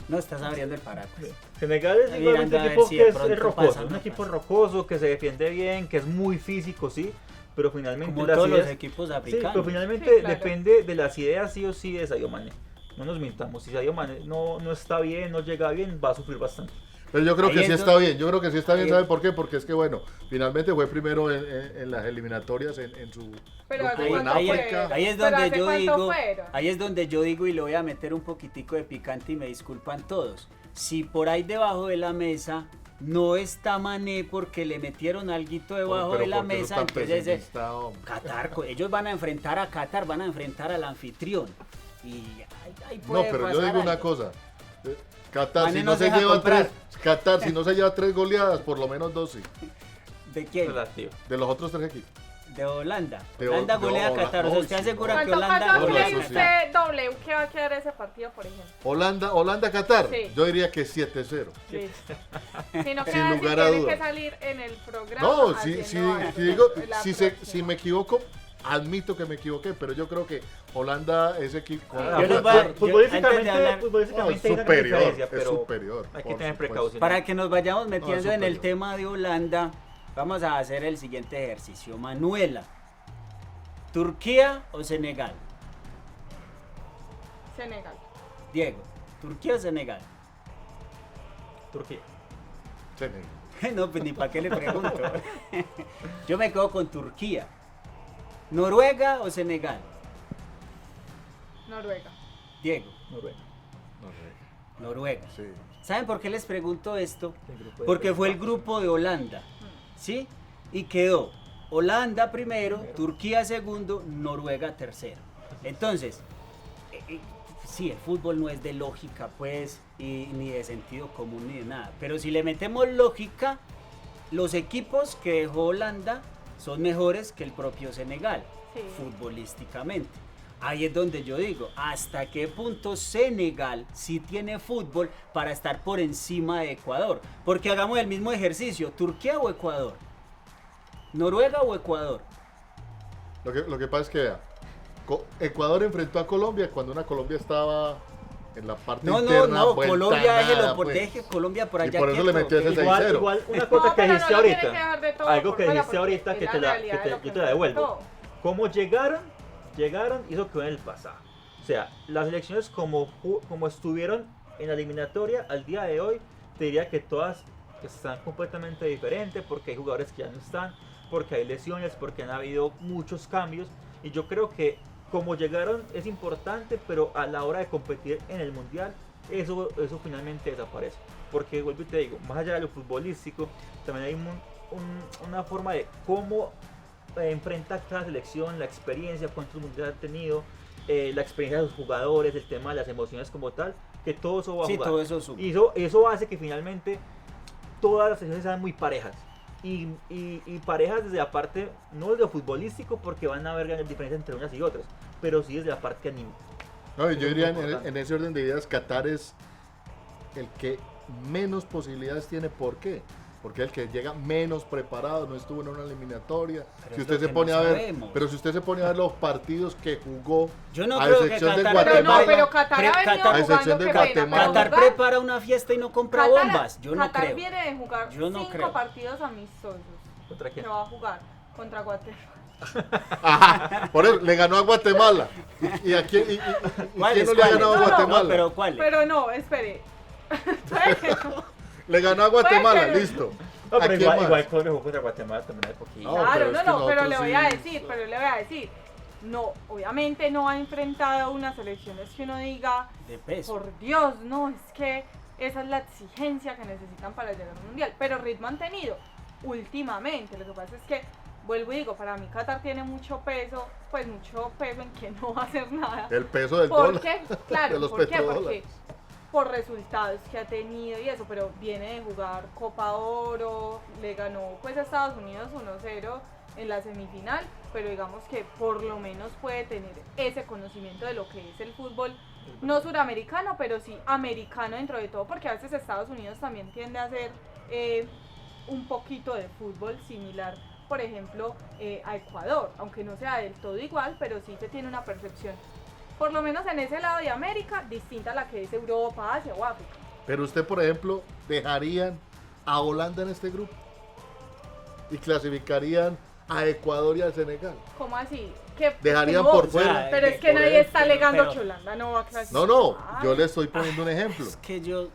No estás abriendo el paraguas. Senegal es Mirando igualmente un a ver equipo si que de es pronto rocoso, pasa, un no equipo pasa. rocoso, que se defiende bien, que es muy físico, sí, pero finalmente Como las todos los ideas- equipos sí, africanos. pero finalmente Sí, claro. depende de las ideas sí o sí de Sadio Mané. No nos mintamos, si Sadio Mané no está bien, no llega bien, va a sufrir bastante. Pero yo creo Ahí que es sí está donde- bien, yo creo que sí está bien, ahí ¿sabe es- por qué? Porque es que bueno, finalmente fue primero en las eliminatorias en su Pero grupo ¿hace en cuánto África. fue? Ahí es ¿Pero donde hace yo cuánto digo, fueron? ahí es donde yo digo y le voy a meter un poquitico de picante y me disculpan todos. Si por ahí debajo de la mesa no está Mané porque le metieron alguito debajo Pero de la ¿por qué eso mesa, tan entonces pesimista, hombre? Qatar, ellos van a enfrentar a Qatar, van a enfrentar al anfitrión. Y ahí No, puede pero yo pasar digo una algo. cosa. Qatar, Mané si no no se se deja lleva comprar. Qatar, si no se lleva 3 goleadas, por lo menos 2 sí. ¿De quién? Relativo. De los otros 3 equipos. De Holanda. De Holanda Ho- de golea a Holanda. Qatar. O sea, No, ¿usted sí, asegura no. que ¿Cuánto Holanda cree golea a eso sí. usted, W, que va a quedar ese partido, por ejemplo? Holanda-Qatar, Sí. yo diría que 7-0. Listo. Si no Sin queda así, lugar a tiene dudas. que salir en el programa. No, haciendo si algo. digo, La si próxima. me equivoco, admito que me equivoqué, pero yo creo que Holanda es equipo. Ah, Yo les voy a- antes de futbolísticamente hablar- futbolísticamente hay una gran superior, diferencia, es pero superior. hay que por tener supuesto. precaución. Para que nos vayamos metiendo en el superior. tema de Holanda, vamos a hacer el siguiente ejercicio. Manuela, ¿Turquía o Senegal? Senegal. Diego, ¿Turquía o Senegal? Turquía. Senegal. No, pues ni para qué le pregunto. Yo me quedo con Turquía. ¿Noruega o Senegal? Noruega. Diego, Noruega. Noruega. Sí. ¿Saben por qué les pregunto esto? El grupo de Porque fue el Bélgica. grupo de Holanda, ¿sí? Y quedó Holanda primero, Turquía segundo, Noruega tercero. Entonces, sí, el fútbol no es de lógica, pues, y ni de sentido común ni de nada. Pero si le metemos lógica, los equipos que dejó Holanda son mejores que el propio Senegal, Sí. futbolísticamente. Ahí es donde yo digo, ¿hasta qué punto Senegal sí tiene fútbol para estar por encima de Ecuador? Porque hagamos el mismo ejercicio, ¿Turquía o Ecuador? ¿Noruega o Ecuador? Lo que pasa es que vea, Ecuador enfrentó a Colombia cuando una Colombia estaba en la parte No, interna. vuelta Colombia a déjelo nada, por pues. deje Colombia por Y allá. por eso le quieto, metió ese ¿ok? 6-0. Igual una cosa No, que pero dijiste no lo tiene ahorita, que dejar de todo algo por que fuera, dijiste porque ahorita es que la te la, realidad de lo que yo te nos la devuelvo. tocó. ¿Cómo llegaron hizo que en el pasado? O sea, las elecciones como estuvieron en la eliminatoria al día de hoy, te diría que todas están completamente diferentes porque hay jugadores que ya no están, porque hay lesiones, porque han habido muchos cambios y yo creo que como llegaron es importante, pero a la hora de competir en el mundial eso finalmente desaparece, porque vuelvo y te digo, más allá de lo futbolístico también hay una forma de cómo enfrenta cada selección, la experiencia, cuántos mundiales ha tenido, la experiencia de los jugadores, el tema de las emociones como tal, que todo eso va a Sí, jugar. todo eso suma. Y eso hace que finalmente todas las selecciones sean muy parejas. Y parejas desde la parte, no desde lo futbolístico, porque van a haber grandes diferencias entre unas y otras, pero sí desde la parte anímica. No, yo diría Muy importante. en ese orden de ideas, Qatar es el que menos posibilidades tiene. ¿Por qué? porque el que llega menos preparado, no estuvo en una eliminatoria. Pero Si es usted lo se que pone no a ver, sabemos. pero si usted se pone a ver los partidos que jugó, Yo no a creo que excepción de Qatar... Pero no, Guatemala, pero Qatar ha Qatar- venido a excepción jugando, de qué pena, Guatemala. pero Qatar jugar- prepara una fiesta y no compra Qatar- bombas. Yo no Qatar creo. viene de jugar Yo no 5 creo. partidos amistosos. ¿Contra quién? Que va a jugar contra Guatemala. ajá, por eso le ganó a Guatemala. ¿Y a quién, y quién no le ha ganado a No, no, Guatemala? No, pero ¿cuál? Pero no, espere. Le ganó a Guatemala, Puede que- listo. No, ¿A pero quién igual, más? igual Colombia jugó contra Guatemala también hace poquito. No, Claro, pero es no, que no, pero nosotros le voy a sí- decir, no, obviamente no ha enfrentado unas elecciones que uno diga, De peso. por Dios, no, es que esa es la exigencia que necesitan para llegar al mundial, pero ritmo han tenido últimamente. Lo que pasa es que, vuelvo y digo, para mí Qatar tiene mucho peso, pues mucho peso en que no va a hacer nada. El peso del ¿Por dólar. qué? Claro, de los ¿por qué? Porque petrodólares. por resultados que ha tenido y eso, pero viene de jugar Copa Oro, le ganó pues a Estados Unidos 1-0 en la semifinal, pero digamos que por lo menos puede tener ese conocimiento de lo que es el fútbol, no suramericano, pero sí americano dentro de todo, porque a veces Estados Unidos también tiende a hacer un poquito de fútbol similar, por ejemplo, a Ecuador, aunque no sea del todo igual, pero sí se tiene una percepción, por lo menos en ese lado de América, distinta a la que es Europa, Asia o África. Pero usted, por ejemplo, ¿dejarían a Holanda en este grupo? ¿Y clasificarían a Ecuador y al Senegal? ¿Cómo así? ¿Qué? Dejarían No, por o sea, fuera. Pero es que por nadie ejemplo. está alegando pero- que Holanda no va a clasificar. No, no, yo le estoy poniendo un ejemplo. Es que yo,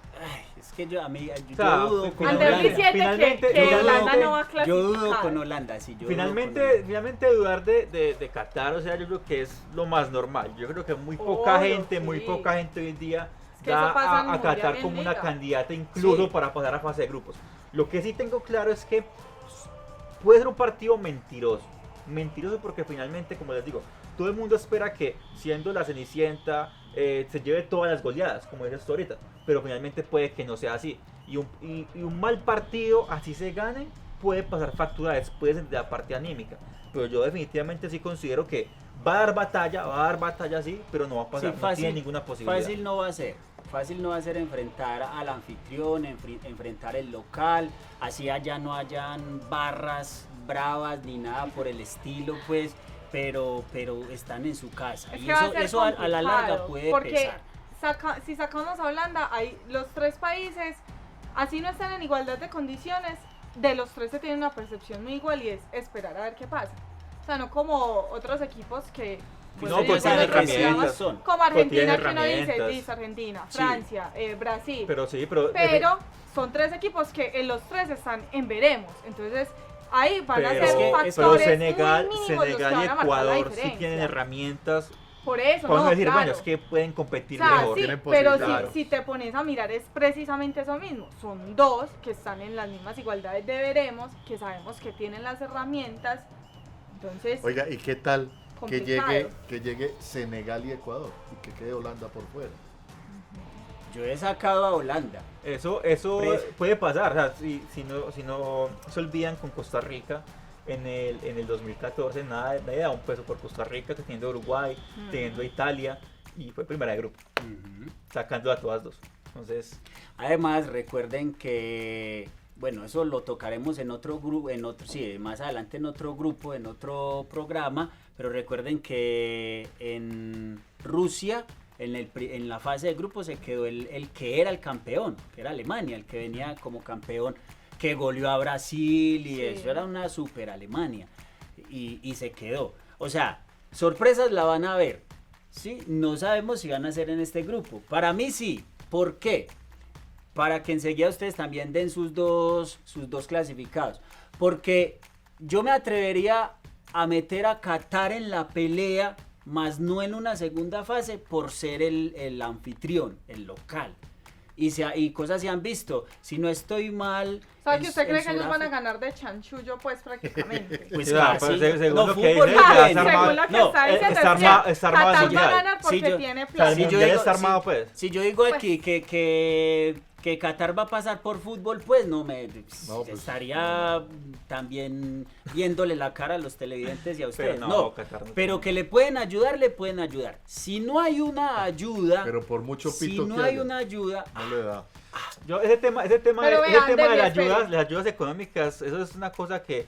amiga, yo sea, dudo con Andrés Holanda. dice que finalmente- Holanda no va a clasificar. Yo dudo con Holanda, sí, yo dudo con Finalmente dudar de Qatar, o sea, yo creo que es lo más normal. Yo creo que muy poca Obvio, gente, muy sí. poca gente hoy en día Es que eso da pasa en a Mundial Qatar y en como una Liga. candidata incluso Sí. para pasar a fase de grupos. Lo que sí tengo claro es que puede ser un partido mentiroso. Mentiroso porque finalmente, como les digo, todo el mundo espera que, siendo la Cenicienta, se lleve todas las goleadas, como dices tú ahorita. Pero finalmente puede que no sea así. Y un mal partido, así se gane, puede pasar factura después de la parte anímica. Pero yo definitivamente sí considero que va a dar batalla sí, pero no va a pasar, Sí, no tiene ninguna posibilidad. Fácil no va a ser enfrentar al anfitrión, enfrentar el local, así allá no hayan barras bravas ni nada por el estilo, pues, pero están en su casa. Es Y que va a ser eso a la larga complicado, puede porque pesar. si sacamos a Holanda, hay los tres países, así no están en igualdad de condiciones, de los tres se tiene una percepción muy igual y es esperar a ver qué pasa. O sea, no como otros equipos que... No, pues, pues ya tienen lo que herramientas. llamas, son. como Argentina, tienen que uno dice, herramientas. Argentina, Sí. Francia, Brasil. Pero sí, pero Son tres equipos que en los tres están en veremos. Entonces, ahí van a pero, ser que- factores pero muy Senegal, mínimos los que Senegal y van a marcar la Ecuador sí diferencia. tienen herramientas. Por eso, Vamos no, a decir, claro. bueno, es que pueden O competir sea, mejor. sí, tienen pero posibilidad. si te pones a mirar es precisamente eso mismo. Son dos que están en las mismas igualdades de veremos, que sabemos que tienen las herramientas. Entonces, Oiga, ¿y qué tal complicado. que llegue Senegal y Ecuador y que quede Holanda por fuera? Yo he sacado a Holanda. Eso Preso. puede pasar. O sea, si no se olvidan con Costa Rica en el 2014, nadie da un peso por Costa Rica, teniendo a Uruguay, teniendo a Italia, y fue primera de grupo, sacando a todas dos. Entonces, Además, recuerden que, bueno, eso lo tocaremos en otro grupo, sí, más adelante en otro grupo, en otro programa, pero recuerden que en Rusia, en la fase de grupo se quedó el que era el campeón, que era Alemania, el que venía como campeón, que goleó a Brasil y Sí. eso era una super Alemania, y se quedó. O sea, sorpresas la van a ver, ¿sí? No sabemos si van a ser en este grupo. Para mí sí. ¿Por qué? Para que enseguida ustedes también den sus dos clasificados. Porque yo me atrevería a meter a Qatar en la pelea, más no en una segunda fase, por ser el anfitrión, el local. Y cosas se han visto. Si no estoy mal... O sea, en- que usted cree en que ellos van a Sudáfrica- ganar de chanchullo, pues prácticamente. Pues sí, claro, pero sí. según No, lo que fútbol dice, muy ya bien. está armado. Según lo que No, está diciendo, está es que armado- está armado Qatar de va a señal. ganar porque Sí, yo- tiene o sea, plata. el Si yo mundial digo- está armado, si- pues. Si yo digo Pues- aquí que Que Qatar va a pasar por fútbol, pues no pues, estaría también viéndole la cara a los televidentes y a ustedes. Pero No, Qatar no pero tiene. que le pueden ayudar, le pueden ayudar. Si no hay una ayuda, Pero por mucho si pito no que hay haya, una ayuda, no le da. Yo ese tema Pero vean, de Demi, las espere. ayudas económicas, eso es una cosa que,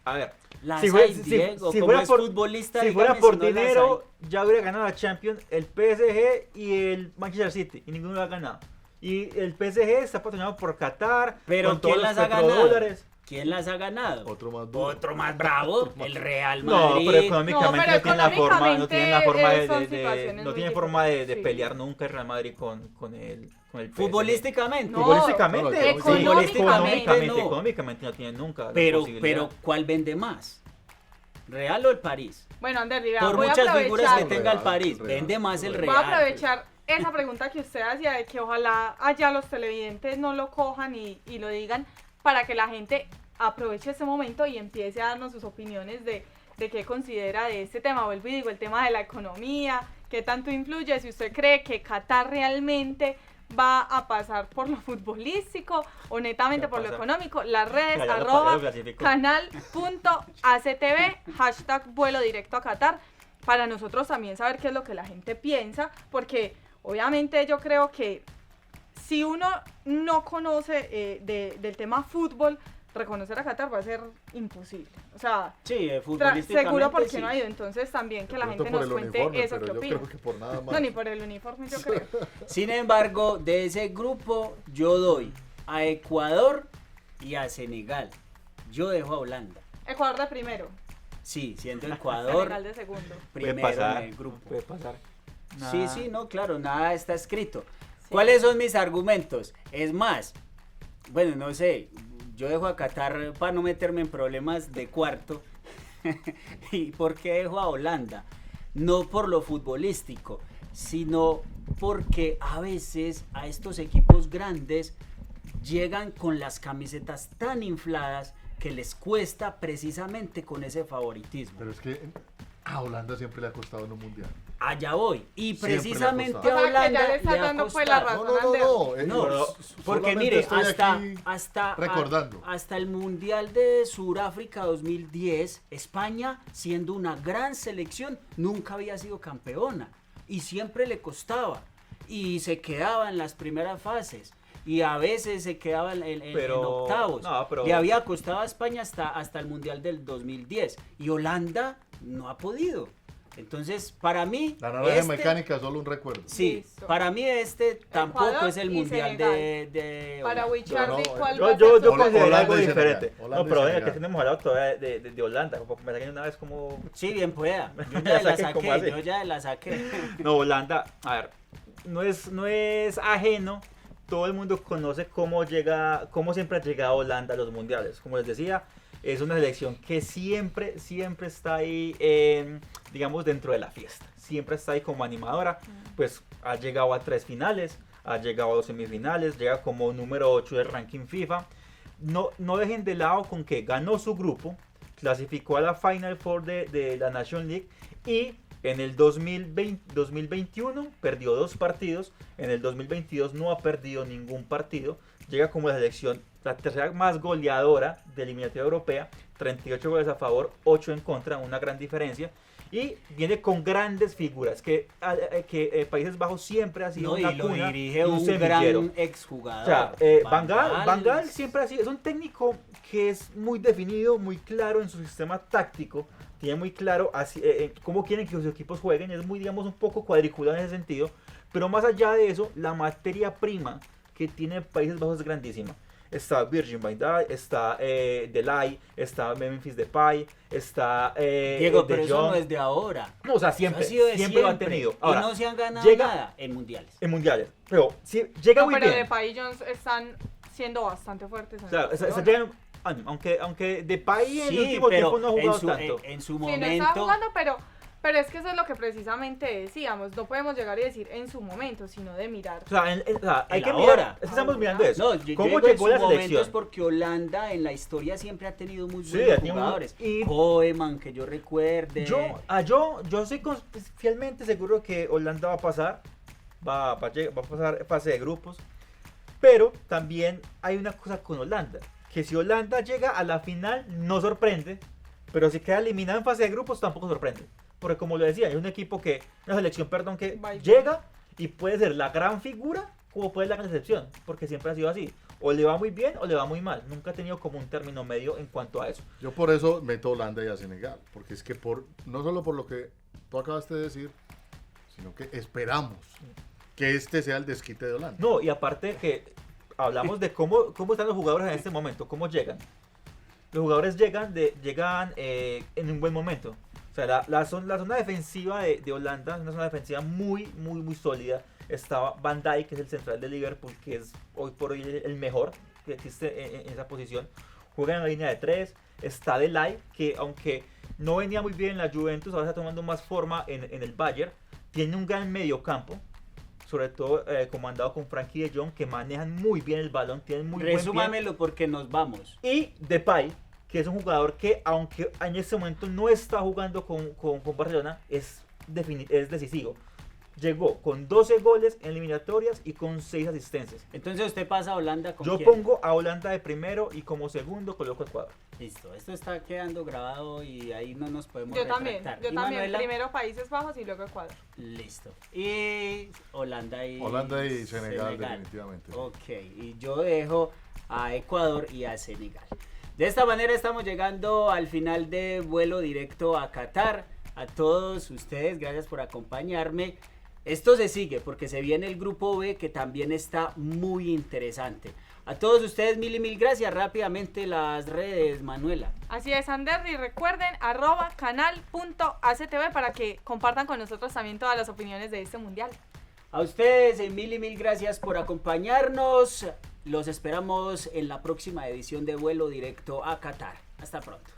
a ver, las si hay, fue- si- Diego, si como fuera es por- futbolista, si fuera dígame por si no las dinero, hay. ya hubiera ganado la Champions el PSG y el Manchester City, y ninguno lo ha ganado. Y el PSG está patrocinado por Qatar, Pero con todos ¿quién los las ha ganado? petrodólares. ¿Quién las ha ganado? Otro más duro. Otro más bravo, el Real No, Madrid. pero económicamente No, pero no tienen la forma, no tienen la forma económicamente, son situaciones no muy tienen forma de diferentes. pelear nunca el Real Madrid con el PSG. Futbolísticamente. No, Futbolísticamente, no, sí, económicamente no. no. Económicamente no tienen nunca la Pero posibilidad. ¿cuál vende más? ¿Real o el París? Bueno, Ander, vea, Por voy a muchas figuras que aprovechar. tenga el Real, París, Real, vende más el Real. Voy a Real. aprovechar esa pregunta que usted hacía de que ojalá allá los televidentes no lo cojan y lo digan para que la gente aproveche ese momento y empiece a darnos sus opiniones de qué considera de este tema. Vuelvo y digo, el tema de la economía, qué tanto influye, si usted cree que Qatar realmente va a pasar por lo futbolístico o netamente Ya por lo pasa. económico. Las redes, Ya lo arroba clasificó. canal.actv, hashtag vuelo directo a Qatar, para nosotros también saber qué es lo que la gente piensa, porque obviamente yo creo que si uno no conoce del tema fútbol, reconocer a Qatar va a ser imposible. O sea, Sí, futbolísticamente seguro porque sí. no ha ido. Entonces también que la De pronto gente por nos el cuente uniforme, eso pero que yo opina. creo que por nada más. No, ni por el uniforme yo creo. Sin embargo, de ese grupo yo doy a Ecuador y a Senegal. Yo dejo a Holanda. Ecuador de primero, Sí, siendo Ecuador Senegal de segundo. primero Puede pasar, en el grupo. puede pasar. Sí, Nada. sí, no, claro, nada está escrito. Sí. ¿Cuáles son mis argumentos? Es más, bueno, no sé, yo dejo a Qatar para no meterme en problemas de cuarto. ¿Y por qué dejo a Holanda? No por lo futbolístico, sino porque a veces a estos equipos grandes llegan con las camisetas tan infladas que les cuesta precisamente con ese favoritismo. Pero es que a Holanda siempre le ha costado en un mundial. Allá voy. Y Siempre le ha precisamente costado. a O sea, que ya Holanda le estás le ha dando, pues, la costado. razón. No, pero porque solamente mire, estoy aquí hasta recordando. hasta el Mundial de Sudáfrica 2010, España, siendo una gran selección, nunca había sido campeona y siempre le costaba y se quedaba en las primeras fases y a veces se quedaba en Pero- octavos. no, pero- Le había costado a España hasta el Mundial del 2010 y Holanda no ha podido. Entonces, para mí, La naranja este- mecánica solo un recuerdo. Sí, Listo. para mí tampoco Ecuador es el y mundial Senegal. de Para Holanda. Wichardi, No, ¿cuál Yo, va a yo, ser yo su Holanda considero algo y Senegal. diferente. Holanda No, y pero venga, Senegal. que no hemos hablado todavía de Holanda. Como me saquen una vez como... Sí, bien pueda. Yo Ya ya la saquen cómo hace. saqué, yo ya la saqué. No, Holanda, a ver, no es ajeno. Todo el mundo conoce cómo siempre ha llegado Holanda a los mundiales. Como les decía, es una selección que siempre está ahí, digamos, dentro de la fiesta. Siempre está ahí como animadora. Pues ha llegado a 3 finales, ha llegado a 2 semifinales, llega como número 8 del ranking FIFA. No dejen de lado con que ganó su grupo, clasificó a la Final Four de la Nation League y en el 2021 perdió 2 partidos, en el 2022 no ha perdido ningún partido, llega como la selección, la tercera más goleadora de eliminatoria europea, 38 goles a favor, 8 en contra, una gran diferencia, y viene con grandes figuras, que Países Bajos siempre ha sido No, y una lo cuna dirige y un exjugador. gran exjugador. O sea, Van Gaal Gaal siempre ha sido, es un técnico que es muy definido, muy claro en su sistema táctico, tiene muy claro cómo quieren que sus equipos jueguen, es muy, digamos, un poco cuadriculado en ese sentido, pero más allá de eso, la materia prima que tiene Países Bajos es grandísima. Está Virgil van Dijk, está Delay, está Memphis Depay, está Diego, pero De eso no Jong. es de ahora. No, o sea, Eso siempre, ha sido de siempre lo han tenido. Ahora, y no se han ganado llega- nada en mundiales. en mundiales, pero si llega No, muy pero bien. Depay y Jones están siendo bastante fuertes. en O sea, el está Barcelona. llegando- aunque Depay en el Sí, último pero tiempo no ha jugado en su, tanto. en su Sí, no momento. estaba jugando, pero es que eso es lo que precisamente decíamos. No podemos llegar y decir en su momento, sino de mirar. O sea, o sea, hay El que ahora. mirar. Es que estamos mirando eso. No, yo ¿Cómo digo en llegó su la momento selección? es porque Holanda en la historia siempre ha tenido muy Sí, buenos ha tenido jugadores. y- Koeman, que yo recuerde. Yo soy fielmente seguro que Holanda va a pasar. Va a pasar fase de grupos. Pero también hay una cosa con Holanda, que si Holanda llega a la final no sorprende, pero si queda eliminado en fase de grupos tampoco sorprende. Porque como lo decía, es un equipo una selección, perdón, que llega y puede ser la gran figura como puede ser la gran decepción, porque siempre ha sido así. O le va muy bien o le va muy mal. Nunca ha tenido como un término medio en cuanto a eso. Yo por eso meto a Holanda y a Senegal, porque es que no solo por lo que tú acabaste de decir, sino que esperamos que este sea el desquite de Holanda. No, y aparte que hablamos de cómo están los jugadores en este momento, cómo llegan. Los jugadores llegan en un buen momento. O sea, la zona defensiva de Holanda es una zona defensiva muy, muy, muy sólida. Estaba Van Dijk, que es el central de Liverpool, que es hoy por hoy el mejor que existe en esa posición. Juega en la línea de 3. Está Delay, que aunque no venía muy bien en la Juventus, ahora está tomando más forma en el Bayern. Tiene un gran mediocampo, sobre todo comandado con Frankie de Jong, que manejan muy bien el balón, tienen muy buen pie. Resúmamelo porque nos vamos. Y Depay, que es un jugador que, aunque en este momento no está jugando con Barcelona, es decisivo. Llegó con 12 goles en eliminatorias y con 6 asistencias. Entonces usted pasa a Holanda con Yo quién? pongo a Holanda de primero y como segundo coloco a Ecuador. Listo, esto está quedando grabado y ahí no nos podemos Yo también, retractar. yo ¿Y también. Manuela? Primero Países Bajos y luego Ecuador. Listo. Y Holanda y Senegal, definitivamente. Ok, y yo dejo a Ecuador y a Senegal. De esta manera estamos llegando al final de Vuelo Directo a Qatar. A todos ustedes, gracias por acompañarme. Esto se sigue porque se viene el grupo B, que también está muy interesante. A todos ustedes mil gracias. Rápidamente las redes, Manuela. Así es, Ander, y recuerden @canal.actv para que compartan con nosotros también todas las opiniones de este mundial. A ustedes mil gracias por acompañarnos. Los esperamos en la próxima edición de Vuelo Directo a Qatar. Hasta pronto.